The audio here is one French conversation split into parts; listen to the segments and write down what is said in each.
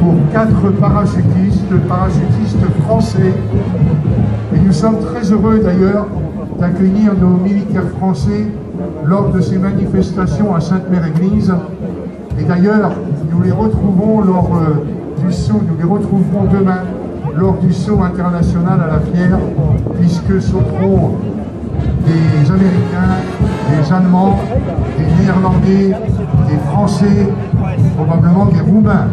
pour 4 parachutistes français. Et nous sommes très heureux d'ailleurs d'accueillir nos militaires français lors de ces manifestations à Sainte-Mère-Église. Et d'ailleurs, nous les retrouvons lors du saut, nous les retrouverons demain lors du saut international à la Fière, puisque sauteront des Américains, des Allemands, des Néerlandais, des Français, probablement des Roumains.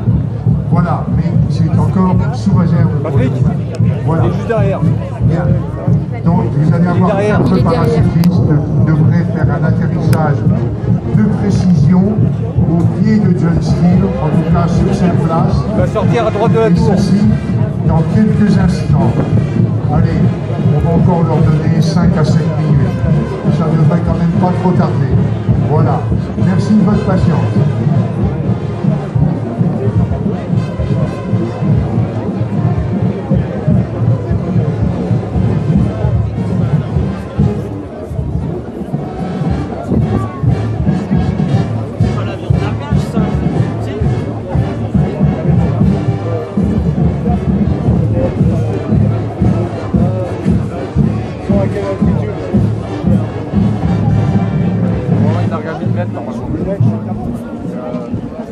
Voilà, mais c'est encore sous réserve. Voilà. Juste derrière. Bien. Donc vous allez avoir 4 parachutistes qui devraient faire un atterrissage de précision au pied de John Steele, en tout cas sur cette place. Il va sortir à droite de la tour. Et ceci dans quelques instants. Allez, on va encore leur donner 5 à 7 minutes. Ça ne devrait quand même pas trop tarder. Voilà. Merci de votre patience.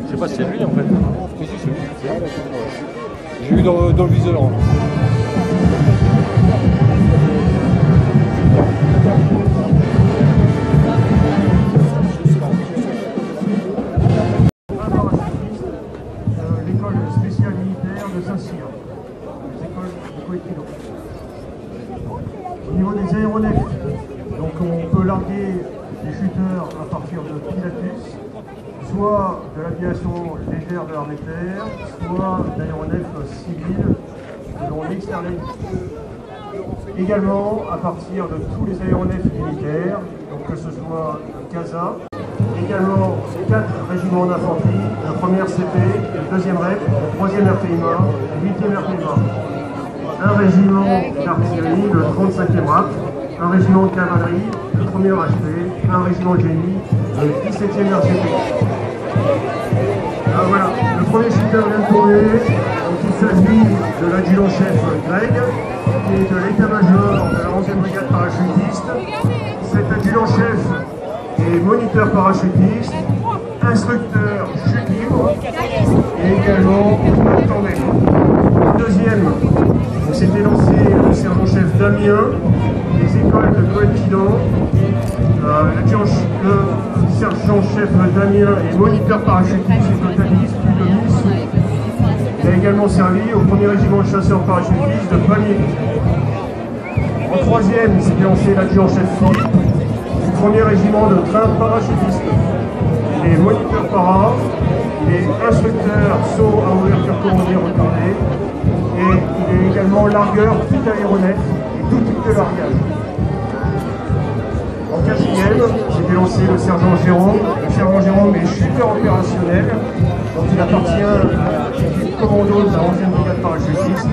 Je sais pas si c'est lui en fait. Si, si, c'est lui. J'ai vu dans le viseur. L'école spéciale militaire de Saint-Cyr, les écoles de coéquipiers. Au niveau des aéronefs, donc on peut larguer des shooters à partir de Pilatus, soit de l'aviation légère de l'armée de terre, soit d'aéronefs civils selon l'externalité. Également à partir de tous les aéronefs militaires, donc que ce soit le CASA, également 4 régiments d'infanterie, le 1er CP, le 2e REP, le 3e RPIMA, le 8e RPIMA. Un régiment d'artillerie, le 35e RAP, un régiment de cavalerie, le 1er HP, un régiment de génie, le 17e RGP. Voilà, le premier shooter vient de tomber, donc il s'agit de l'adjudant-chef Greg, qui est de l'état-major de la 11e brigade parachutiste. Cet adjudant-chef est moniteur parachutiste, instructeur chute libre et également tandem. Le deuxième, c'était lancé le sergent-chef Damien, des écoles de coïncidents. Le sergent-chef Damien est moniteur parachutiste et totaliste plus de 1000 sauts. Il a également servi au 1er régiment de chasseurs parachutistes de Pamiers. En troisième, il s'est lancé l'adjudant-chef Philippe, du 1er régiment de train parachutistes. Il est moniteur para, il est instructeur saut à ouverture commandée retardée et il est également largueur tout aéronef et tout type de largage. En quatrième, s'était lancé le sergent Jérôme. Le sergent Jérôme est chuteur opérationnel, donc il appartient à l'équipe commando de la 11e brigade parachutiste.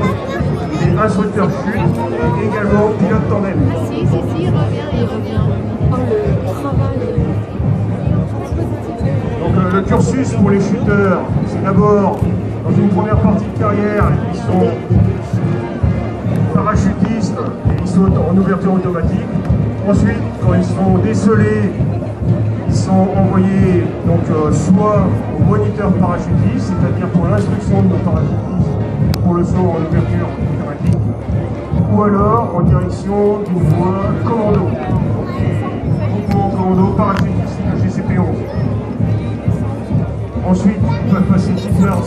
Il est instructeur chute et également pilote tandem. Si, il revient. Oh, le travail. Donc le cursus pour les chuteurs, c'est d'abord, dans une première partie de carrière, ils sont parachutistes et ils sautent en ouverture automatique. Ensuite, quand ils sont décelés, ils sont envoyés donc, soit au moniteur parachutiste, c'est-à-dire pour l'instruction de nos parachutistes pour le saut en ouverture automatique, ou alors en direction d'une voie commando, groupement commando parachutiste, le GCP-11. Ensuite, ils peuvent passer divers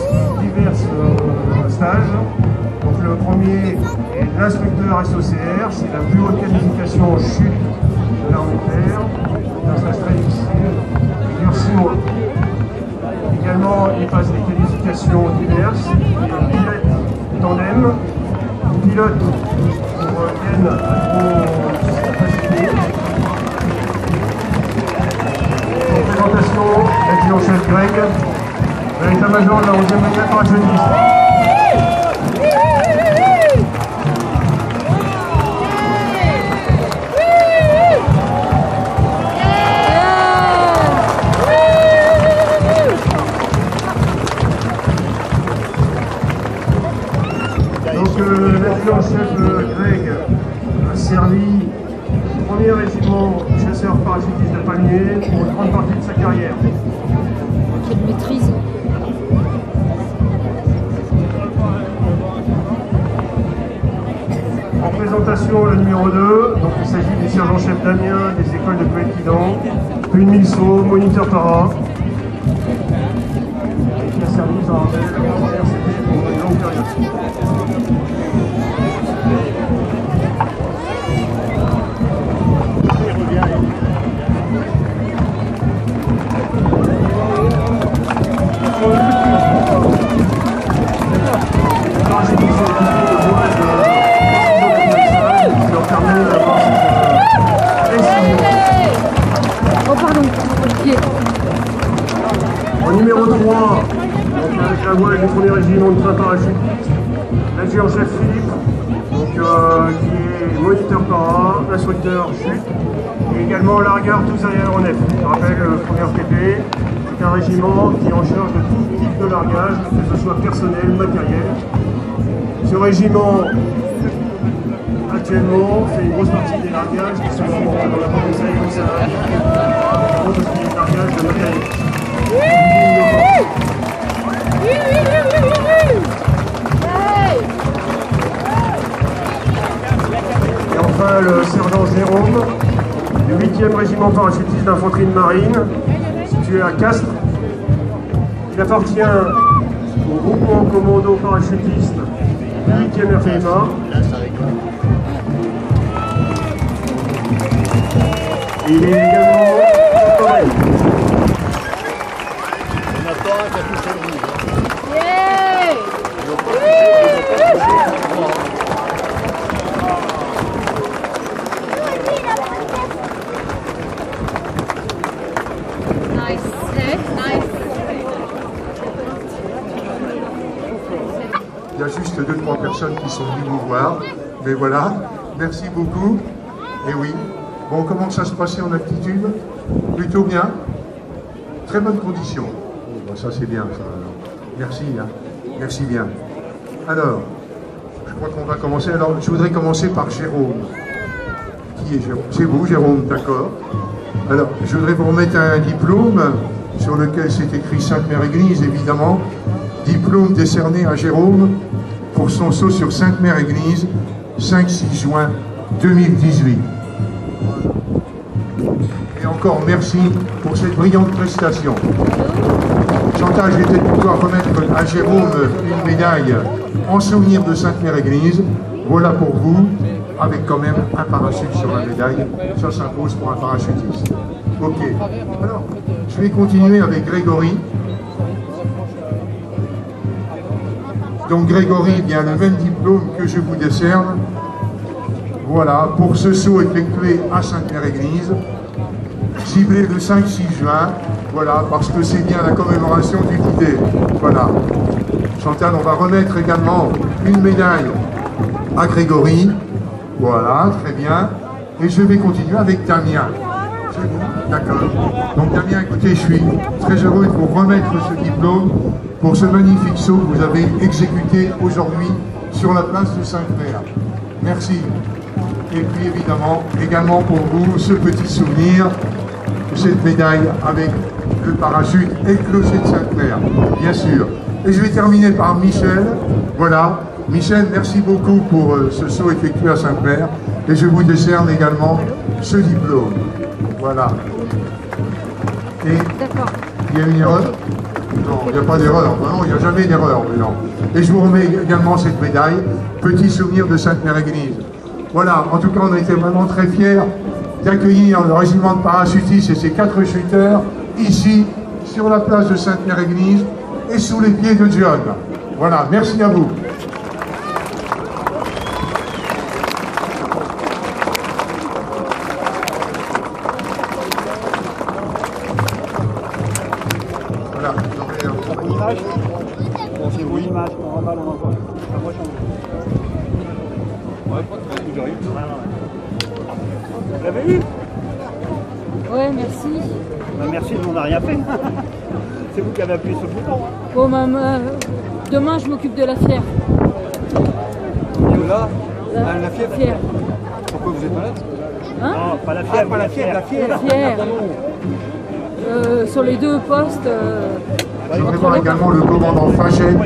stages. Donc le premier est l'instructeur SOCR, c'est la plus haute qualification en chute de l'armée de terre. C'est un stage très difficile, il dure 6 mois. Également, il passe des qualifications diverses, pilote tandem, pilote pour N à trop capacité. En présentation, l'adjudant-chef Greg, de l'état-major de la 11e brigade parachutiste. l'adjudant-chef Greg a servi au 1er régiment chasseurs parachutistes de Pamiers pour une grande partie de sa carrière. Quelle maîtrise. En présentation, le numéro 2, donc il s'agit du sergent-chef Damien des écoles de Poète-Quidan, puis de Milso, moniteur para, et qui a servi dans l'université pour une longue période. Au numéro 3, donc avec la voile du 1er régiment de train parachutiste, l'adjudant-chef Philippe, donc, qui est moniteur para, instructeur chute, et également largard tous aéronefs. Je rappelle, le 1er RTP, c'est un régiment qui est en charge de tout type de largage, que ce soit personnel, matériel. Ce régiment, actuellement, fait une grosse partie des largages qui sont dans la province aéronautique, tout ce qui est largage de matériel. Et enfin le sergent Jérôme du 8e régiment parachutiste d'infanterie de marine situé à Castres. Il appartient au groupement commando parachutiste du 8e RFMA. Il est également corporel. Il y a juste 2-3 personnes qui sont venues nous voir, mais voilà, merci beaucoup. Et oui, bon, comment ça se passait en altitude? Plutôt bien, très bonnes conditions. Bon, ça c'est bien, ça. Merci, hein. Merci bien. Alors, je crois qu'on va commencer. Alors, je voudrais commencer par Jérôme. Qui est Jérôme? C'est vous, Jérôme, d'accord. Alors, je voudrais vous remettre un diplôme sur lequel c'est écrit Sainte-Mère-Église, évidemment. Diplôme décerné à Jérôme pour son saut sur Sainte-Mère-Église, 5-6 juin 2018. Et encore merci pour cette brillante prestation. Chantal, je vais peut-être pouvoir remettre à Jérôme une médaille en souvenir de Sainte-Mère-Église. Voilà pour vous, avec quand même un parachute sur la médaille. Ça s'impose pour un parachutiste. Ok. Alors, je vais continuer avec Grégory. Donc Grégory, bien le même diplôme que je vous décerne. Voilà, pour ce saut effectué à Sainte-Mère-Église, ciblé le 5-6 juin. Voilà, parce que c'est bien la commémoration du D-Day. Voilà. Chantal, on va remettre également une médaille à Grégory. Voilà, très bien. Et je vais continuer avec Damien. C'est vous? D'accord. Donc Damien, écoutez, je suis très heureux de vous remettre ce diplôme pour ce magnifique saut que vous avez exécuté aujourd'hui sur la place de Sainte-Mère. Merci. Et puis évidemment, également pour vous, ce petit souvenir, cette médaille avec le parachute et le clocher de Sainte-Mère, bien sûr. Et je vais terminer par Michel. Voilà. Michel, merci beaucoup pour ce saut effectué à Sainte-Mère. Et je vous décerne également ce diplôme. Voilà. Et il y a une erreur? Non, il n'y a pas d'erreur. Non, il n'y a jamais d'erreur. Non. Et je vous remets également cette médaille. Petit souvenir de Sainte-Mère-Église. Voilà. En tout cas, on a été vraiment très fiers d'accueillir le régiment de parachutistes et ses 4 chuteurs ici, sur la place de Sainte-Mère-Église et sous les pieds de John. Voilà. Merci à vous. Voilà. Bon, c'est vous l'image, on remballe, on envoie. Moi, j'arrive. Vous l'avez eu? Ouais, merci. Bah, merci, on n'a rien fait. C'est vous qui avez appuyé sur le bouton. Bon, demain, je m'occupe de la fière. là, la fièvre. Fièvre. Pourquoi vous êtes malade? Hein? Non, pas la fièvre, pas la fièvre, la fièvre. Fièvre. Sur les deux postes. Je vais voir également le commandant Fagette,